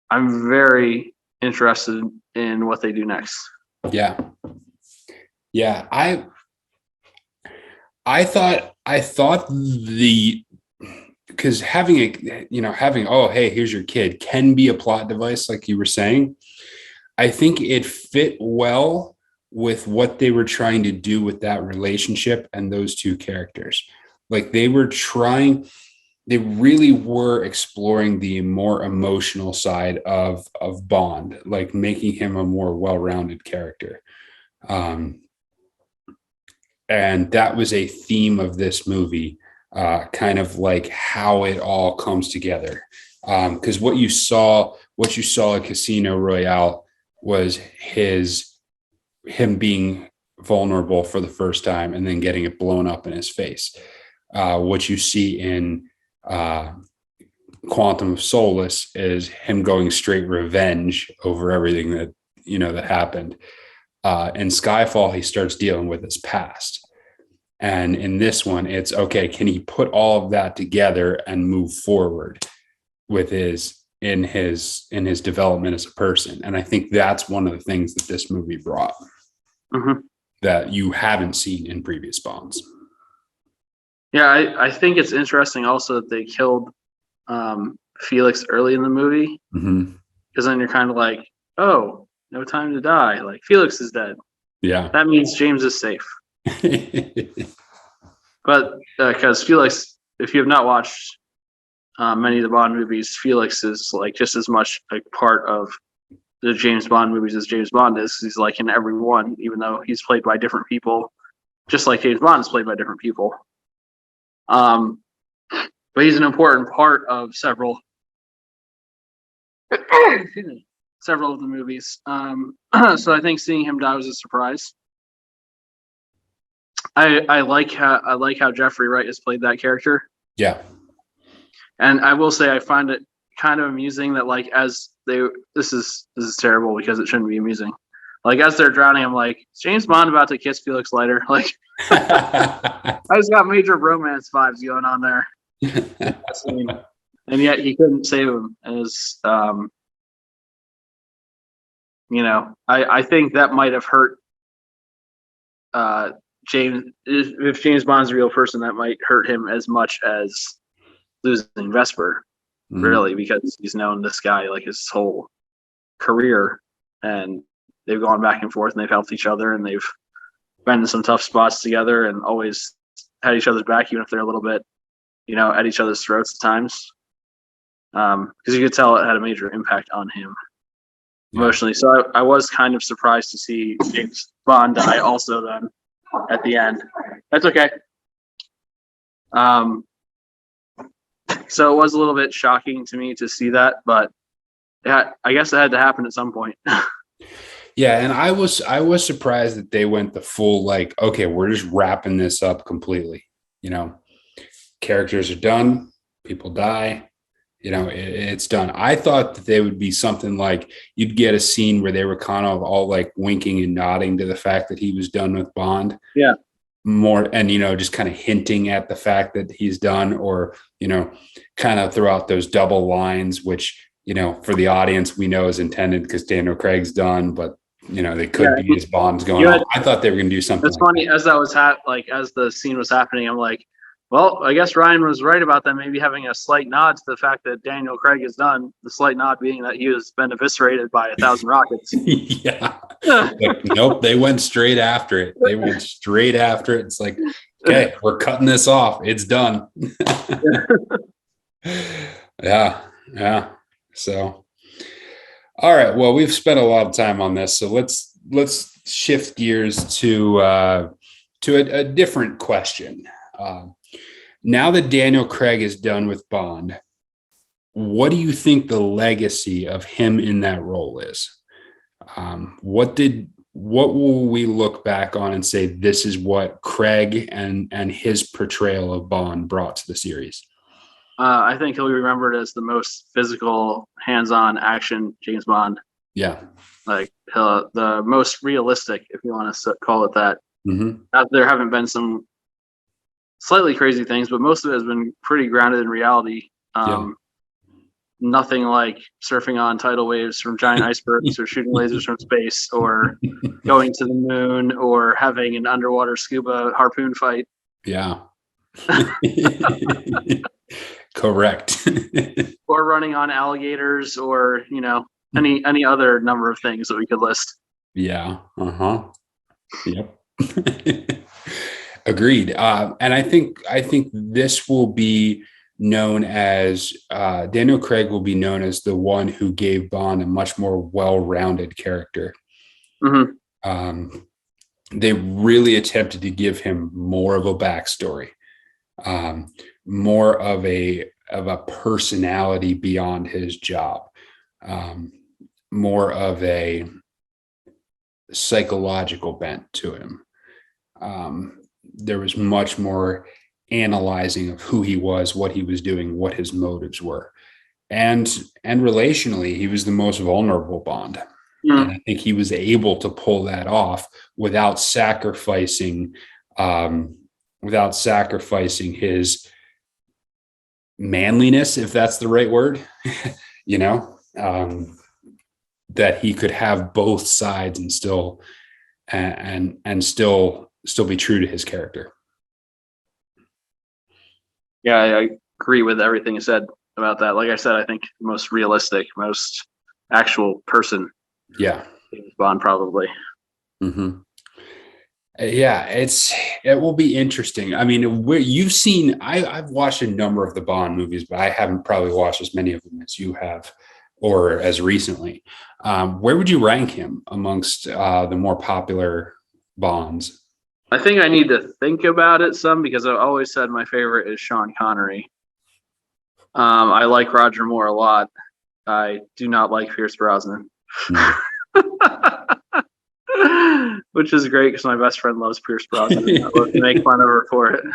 I'm very interested in what they do next. Yeah. Yeah. I thought because having, oh, hey, here's your kid can be a plot device, like you were saying. I think it fit well with what they were trying to do with that relationship and those two characters. Like they really were exploring the more emotional side of Bond, like making him a more well-rounded character. And that was a theme of this movie, kind of like how it all comes together. Because what you saw at Casino Royale was him being vulnerable for the first time and then getting it blown up in his face. What you see in Quantum of Solace is him going straight revenge over everything that happened. In Skyfall, he starts dealing with his past. And in this one, it's okay, can he put all of that together and move forward with his development as a person? And I think that's one of the things that this movie brought that you haven't seen in previous Bonds. Yeah, I think it's interesting also that they killed Felix early in the movie, because then you're kind of like, oh, no time to die. Like Felix is dead. Yeah, that means James is safe. But because Felix, if you have not watched many of the Bond movies, Felix is like just as much a part of the James Bond movies as James Bond is. He's like in every one, even though he's played by different people, just like James Bond is played by different people. But he's an important part of several of the movies. So I think seeing him die was a surprise. I like how Jeffrey Wright has played that character. Yeah. And I will say I find it kind of amusing that like this is terrible because it shouldn't be amusing. Like as they're drowning, I'm like, is James Bond about to kiss Felix Leiter? Like I just got major romance vibes going on there. And yet he couldn't save him. As I think that might have hurt James. If James Bond's a real person, that might hurt him as much as losing Vesper, really, because he's known this guy like his whole career, and they've gone back and forth and they've helped each other and they've been in some tough spots together and always had each other's back, even if they're a little bit, at each other's throats at times. Because you could tell it had a major impact on him emotionally. So I was kind of surprised to see James Bond die also then at the end. That's okay. So it was a little bit shocking to me to see that, but I guess it had to happen at some point. Yeah, and I was surprised that they went the full like, okay, we're just wrapping this up completely. Characters are done, people die, it's done. I thought that they would be something like you'd get a scene where they were kind of all like winking and nodding to the fact that he was done with Bond. Yeah. More and just kind of hinting at the fact that he's done, or kind of throw out those double lines, which for the audience we know is intended because Daniel Craig's done, but they could be his Bond's going on. I thought they were going to do something. It's funny as that was as the scene was happening, I'm like, well, I guess Ryan was right about them maybe having a slight nod to the fact that Daniel Craig is done. The slight nod being that he has been eviscerated by 1,000 rockets. Yeah. Like, nope, they went straight after it. It's like, okay, we're cutting this off. It's done. Yeah. So, all right. Well, we've spent a lot of time on this, so let's shift gears to a different question. Now that Daniel Craig is done with Bond, what do you think the legacy of him in that role is? What will we look back on and say this is what Craig and his portrayal of Bond brought to the series? I think he'll be remembered as the most physical, hands-on action James Bond. Yeah, like the most realistic, if you want to call it that. There haven't been some slightly crazy things, but most of it has been pretty grounded in reality. Nothing like surfing on tidal waves from giant icebergs or shooting lasers from space or going to the moon or having an underwater scuba harpoon fight. Yeah. Correct. Or running on alligators or, any other number of things that we could list. Yeah. Yep. Agreed. And I think this will be known as Daniel Craig will be known as the one who gave Bond a much more well-rounded character. Mm-hmm. They really attempted to give him more of a backstory, more of a personality beyond his job, more of a psychological bent to him. There was much more analyzing of who he was, what he was doing, what his motives were. And relationally, he was the most vulnerable Bond. Mm. And I think he was able to pull that off without sacrificing his manliness, if that's the right word, that he could have both sides and still be true to his character. Yeah, I agree with everything you said about that. Like I said, I think the most realistic, most actual person. Yeah. Bond, probably. Mm-hmm. Yeah, it will be interesting. I mean, I've watched a number of the Bond movies, but I haven't probably watched as many of them as you have, or as recently. Where would you rank him amongst the more popular Bonds? I think I need to think about it some, because I've always said my favorite is Sean Connery. I like Roger Moore a lot. I do not like Pierce Brosnan. Which is great because my best friend loves Pierce Brosnan. I love to make fun of her for it.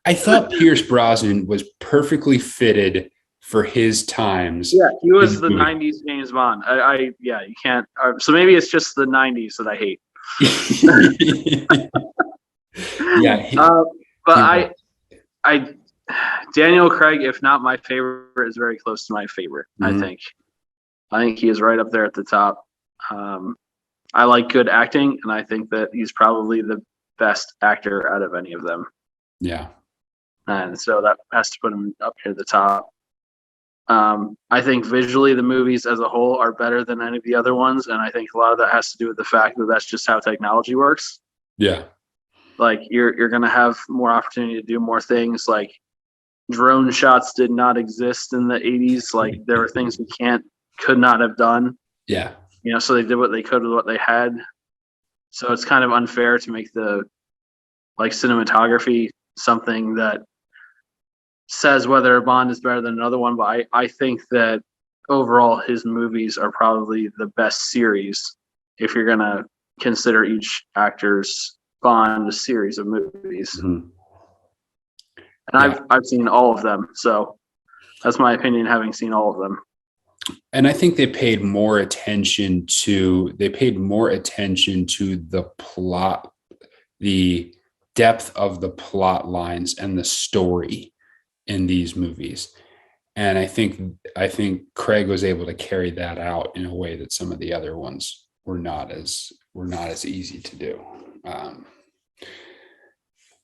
I thought Pierce Brosnan was perfectly fitted for his times. Yeah, he was the 90s James Bond. You can't. So maybe it's just the 90s that I hate. Yeah. I Daniel Craig, if not my favorite, is very close to my favorite. Mm-hmm. I think he is right up there at the top. I like good acting, and I think that he's probably the best actor out of any of them. Yeah. And so that has to put him up here at the top. I think visually the movies as a whole are better than any of the other ones, and I think a lot of that has to do with the fact that that's just how technology works. Yeah. Like you're going to have more opportunity to do more things. Like drone shots did not exist in the 80s. Like there were things we could not have done. Yeah. So they did what they could with what they had. So it's kind of unfair to make the cinematography something that says whether a Bond is better than another one. But I think that overall his movies are probably the best series if you're going to consider each actor's Bond a series of movies. Mm-hmm. And I've seen all of them. So that's my opinion, having seen all of them. And I think they paid more attention to the plot, the depth of the plot lines and the story in these movies. And I think Craig was able to carry that out in a way that some of the other ones were not as easy to do.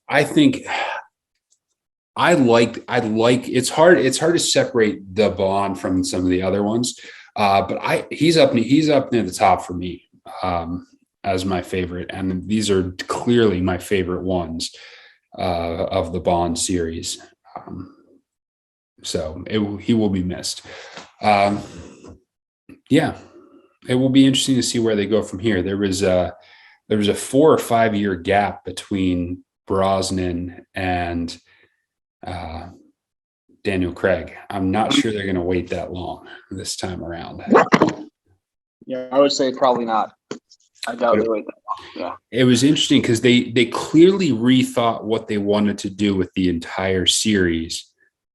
I think I like it's hard to separate the Bond from some of the other ones, but he's up near the top for me as my favorite, and these are clearly my favorite ones of the Bond series. So he will be missed. Yeah, it will be interesting to see where they go from here. There was a 4 or 5 year gap between Brosnan and Daniel Craig. I'm not sure they're going to wait that long this time around. Yeah, I would say probably not. I doubt they wait that long. Yeah. It was interesting because they clearly rethought what they wanted to do with the entire series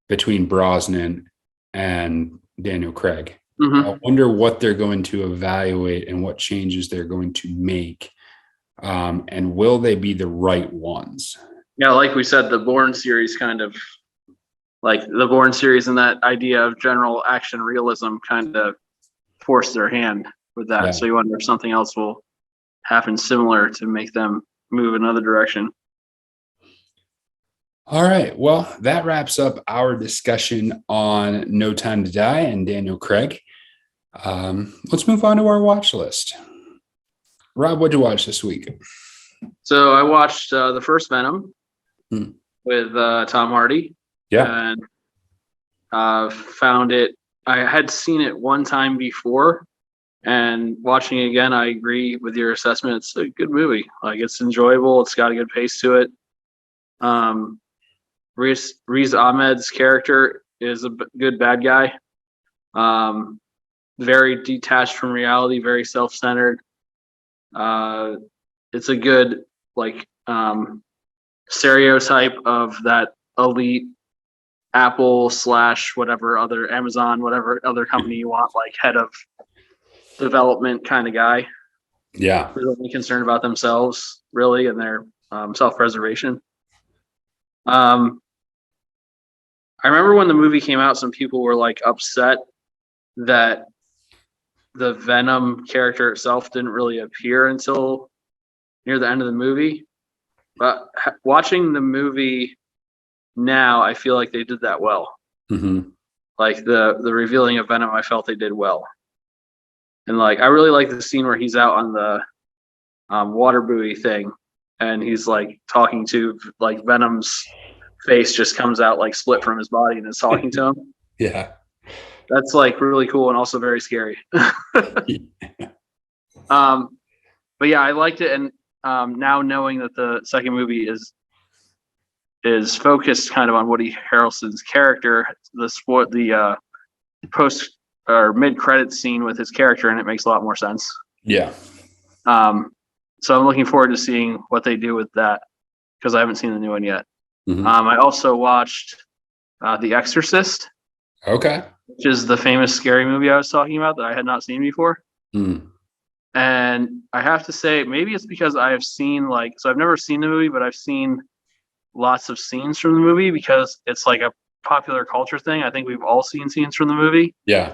between Brosnan and Daniel Craig. Mm-hmm. I wonder what they're going to evaluate and what changes they're going to make. And will they be the right ones? Yeah, like we said, the Bourne series and that idea of general action realism kind of forced their hand with that. Yeah. So you wonder if something else will happen similar to make them move another direction. All right. Well, that wraps up our discussion on No Time to Die and Daniel Craig. Let's move on to our watch list. Rob, what'd you watch this week? So I watched the first Venom with Tom Hardy. Yeah. And found it. I had seen it one time before, and watching it again, I agree with your assessment. It's a good movie. Like, it's enjoyable. It's got a good pace to it. Riz Ahmed's character is a good bad guy. Very detached from reality, very self-centered. It's a good stereotype of that elite Apple / whatever other Amazon, whatever other company you want, like head of development kind of guy. Yeah. Who's only concerned about themselves, really, and their self-preservation. I remember when the movie came out, some people were like upset that the Venom character itself didn't really appear until near the end of the movie. But watching the movie now, I feel like they did that well. Mm-hmm. Like the revealing of Venom, I felt they did well. And like, I really like the scene where he's out on the water buoy thing, and he's like talking to, like, Venom's face just comes out like split from his body and is talking to him. Yeah. That's like really cool and also very scary. But yeah, I liked it, and now knowing that the second movie is focused kind of on Woody Harrelson's character, the post or mid-credit scene with his character, and it makes a lot more sense. Yeah. So I'm looking forward to seeing what they do with that, because I haven't seen the new one yet. Mm-hmm. I also watched The Exorcist, Okay. which is the famous scary movie I was talking about that I had not seen before. Mm. And I have to say, maybe it's because I have seen, so I've never seen the movie, but I've seen lots of scenes from the movie because it's like a popular culture thing. I think we've all seen scenes from the movie. Yeah.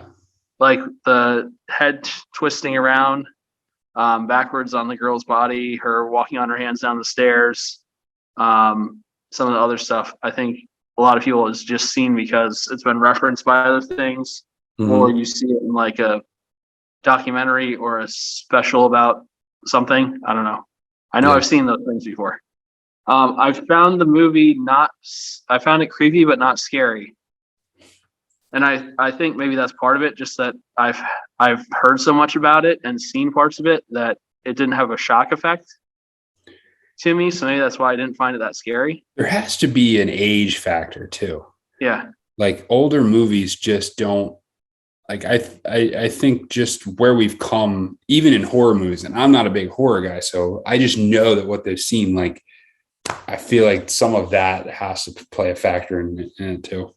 Like the head twisting around backwards on the girl's body, her walking on her hands down the stairs, some of the other stuff. I think a lot of people has just seen because it's been referenced by other things, or you see it in like a documentary or a special about something. I don't know. I know I've seen those things before. I found the movie I found it creepy, but not scary. And I think maybe that's part of it, just that I've heard so much about it and seen parts of it that it didn't have a shock effect to me. So maybe that's why I didn't find it that scary. There has to be an age factor too. Yeah. Like, older movies just don't, like, I think just where we've come, even in horror movies, and I'm not a big horror guy, so I just know that what they've seen, like, I feel like some of that has to play a factor in it too.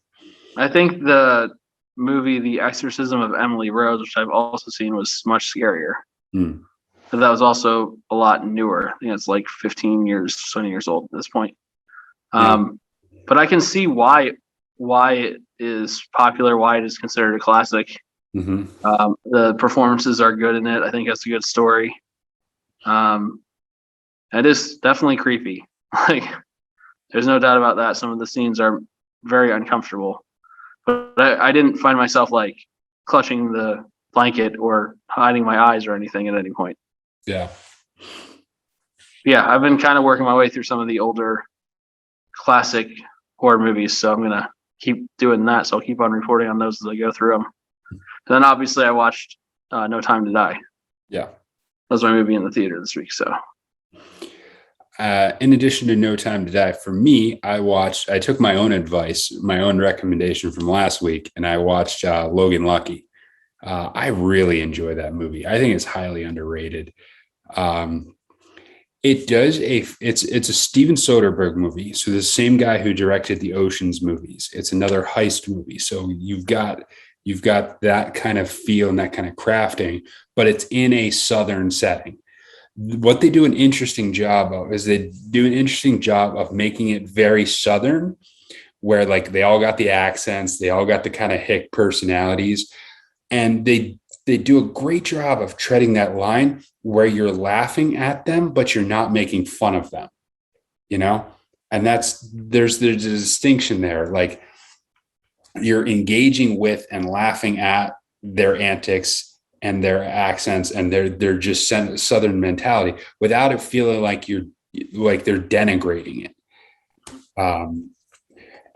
I think the movie The Exorcism of Emily Rose, which I've also seen, was much scarier. But that was also a lot newer. I think it's like 15 years, 20 years old at this point. But I can see why it is popular, why it is considered a classic. The performances are good in it. I think it's a good story. It is definitely creepy. Like, there's no doubt about that. Some of the scenes are very uncomfortable. But I didn't find myself like clutching the blanket or hiding my eyes or anything at any point. Yeah. Yeah, I've been kind of working my way through some of the older classic horror movies, so I'm going to keep doing that. So I'll keep on reporting on those as I go through them. And then obviously I watched No Time to Die. Yeah. That was my movie in the theater this week. So in addition to No Time to Die, for me, I took my own advice, my own recommendation from last week, and I watched Logan Lucky. I really enjoy that movie. I think it's highly underrated. It's a Steven Soderbergh movie. So the same guy who directed the Ocean's movies. It's another heist movie. So you've got that kind of feel and that kind of crafting, but it's in a Southern setting. What they do an interesting job of is they do an interesting job of making it very Southern, where like they all got the accents, they all got the kind of hick personalities, and they do a great job of treading that line where you're laughing at them, but you're not making fun of them, and there's a distinction there. Like, you're engaging with and laughing at their antics and their accents and their just Southern mentality without it feeling like they're denigrating it.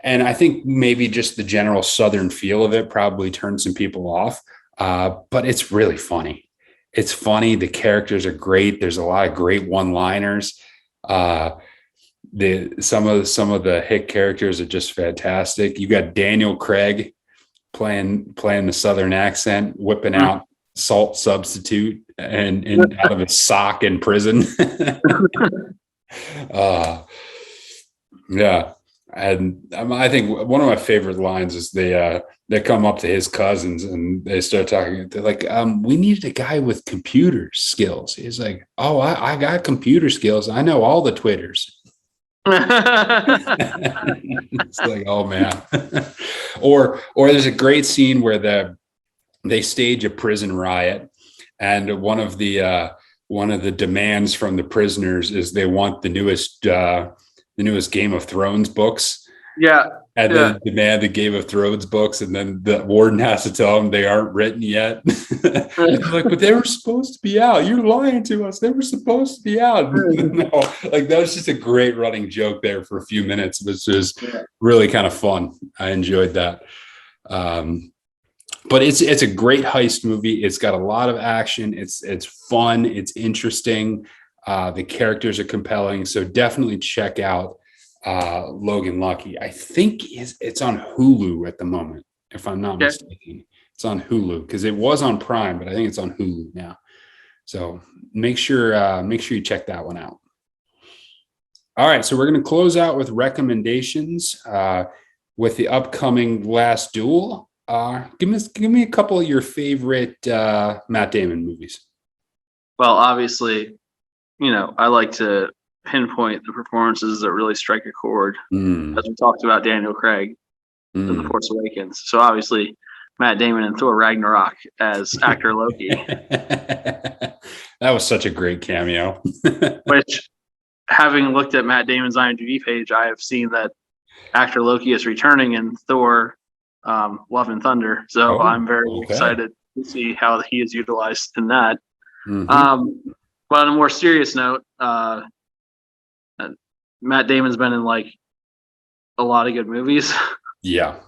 And I think maybe just the general Southern feel of it probably turned some people off. But it's really funny. It's funny. The characters are great. There's a lot of great one-liners. Some of the hit characters are just fantastic. You got Daniel Craig playing the Southern accent, whipping out salt substitute and out of his sock in prison. Yeah. And I think one of my favorite lines is they come up to his cousins and they start talking. They're like, we needed a guy with computer skills. He's like, oh, I got computer skills. I know all the Twitters. It's like, oh man. Or there's a great scene where they stage a prison riot, and one of the demands from the prisoners is they want the newest Game of Thrones books. Yeah. And then demand the Game of Thrones books, and then the warden has to tell them they aren't written yet. Like, but they were supposed to be out. You're lying to us. They were supposed to be out. No, like that was just a great running joke there for a few minutes, which was really kind of fun. I enjoyed that. But it's a great heist movie. It's got a lot of action. It's fun. It's interesting. The characters are compelling. So definitely check out Logan Lucky. I think it's on Hulu at the moment, if I'm not mistaken. It's on Hulu because it was on Prime, but I think it's on Hulu now. So make sure you check that one out. All right, so we're going to close out with recommendations with the upcoming Last Duel. Give me a couple of your favorite Matt Damon movies. Well, obviously, I like to pinpoint the performances that really strike a chord. As we talked about Daniel Craig in The Force Awakens. So obviously Matt Damon in Thor Ragnarok as actor Loki. That was such a great cameo. Which, having looked at Matt Damon's IMDb page, I have seen that actor Loki is returning in Thor Love and Thunder. So I'm very excited to see how he is utilized in that. But on a more serious note, Matt Damon's been in like a lot of good movies. Yeah.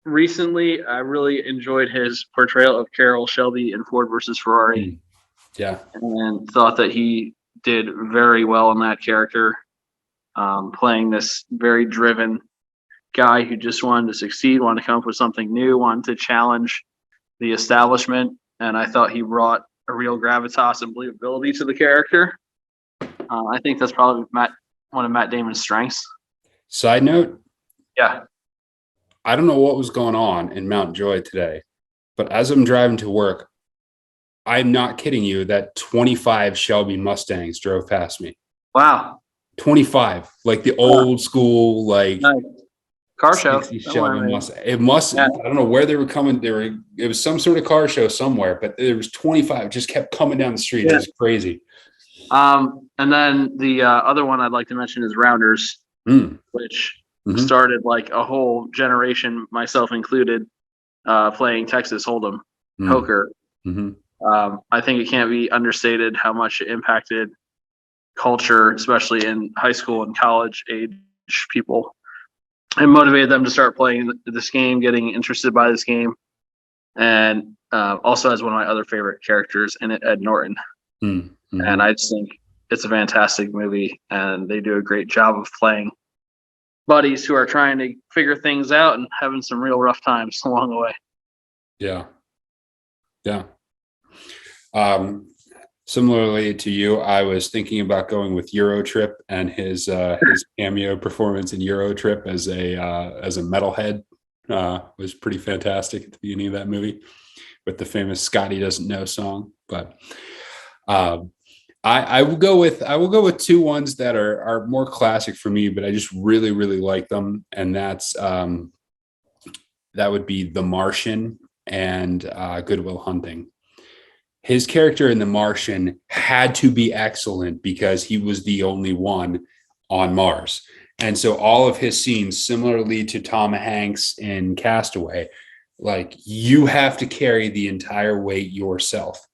Recently, I really enjoyed his portrayal of Carroll Shelby in Ford versus Ferrari. Yeah. And thought that he did very well in that character, playing this very driven guy who just wanted to succeed, wanted to come up with something new, wanted to challenge the establishment. And I thought he brought a real gravitas and believability to the character. I think that's probably one of Matt Damon's strengths. Side note. Yeah. I don't know what was going on in Mount Joy today, but as I'm driving to work, I'm not kidding you that 25 Shelby Mustangs drove past me. Wow. 25, like the old school, like car show. Shelby Mustang. It must, I don't know where they were coming. It was some sort of car show somewhere, but there was 25 just kept coming down the street. It was crazy. And then the other one I'd like to mention is Rounders, which started like a whole generation, myself included, playing Texas Hold'em poker. I think it can't be understated how much it impacted culture, especially in high school and college age people, and motivated them to start playing this game, getting interested by this game. And also has one of my other favorite characters in it, Ed Norton. And I just think it's a fantastic movie, and they do a great job of playing buddies who are trying to figure things out and having some real rough times along the way. Yeah. Similarly to you, I was thinking about going with Eurotrip and his cameo performance in Eurotrip as a metalhead was pretty fantastic at the beginning of that movie with the famous Scotty Doesn't Know song. But I will go with two ones that are more classic for me, but I just really, really like them. And that would be The Martian and Good Will Hunting. His character in The Martian had to be excellent because he was the only one on Mars. And so all of his scenes, similarly to Tom Hanks in Castaway, Like, you have to carry the entire weight yourself.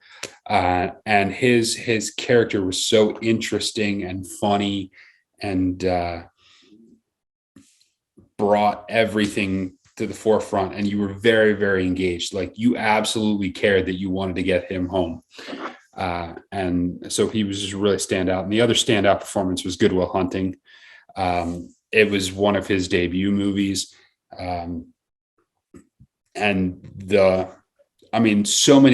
And his character was so interesting and funny, and brought everything to the forefront, and you were very, very engaged. Like, you absolutely cared that you wanted to get him home. And so he was just really standout. And the other standout performance was Good Will Hunting. It was one of his debut movies. So many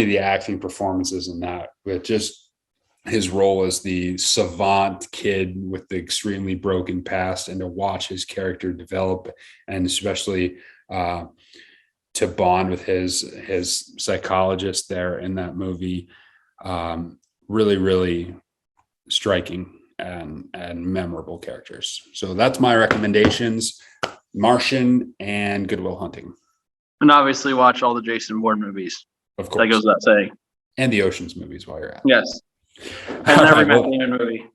of the acting performances in that, with just his role as the savant kid with the extremely broken past, and to watch his character develop, and especially to bond with his psychologist there in that movie, really, really striking and memorable characters. So that's my recommendations: Martian and Good Will Hunting. And obviously watch all the Jason Bourne movies. Of course. That goes without saying. And the Ocean's movies while you're at it. Yes. And every Matt Damon movie.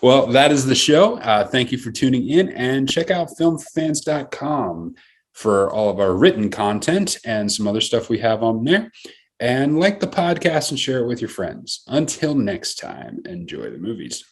Well, that is the show. Thank you for tuning in, and check out filmfans.com for all of our written content and some other stuff we have on there. And like the podcast and share it with your friends. Until next time, enjoy the movies.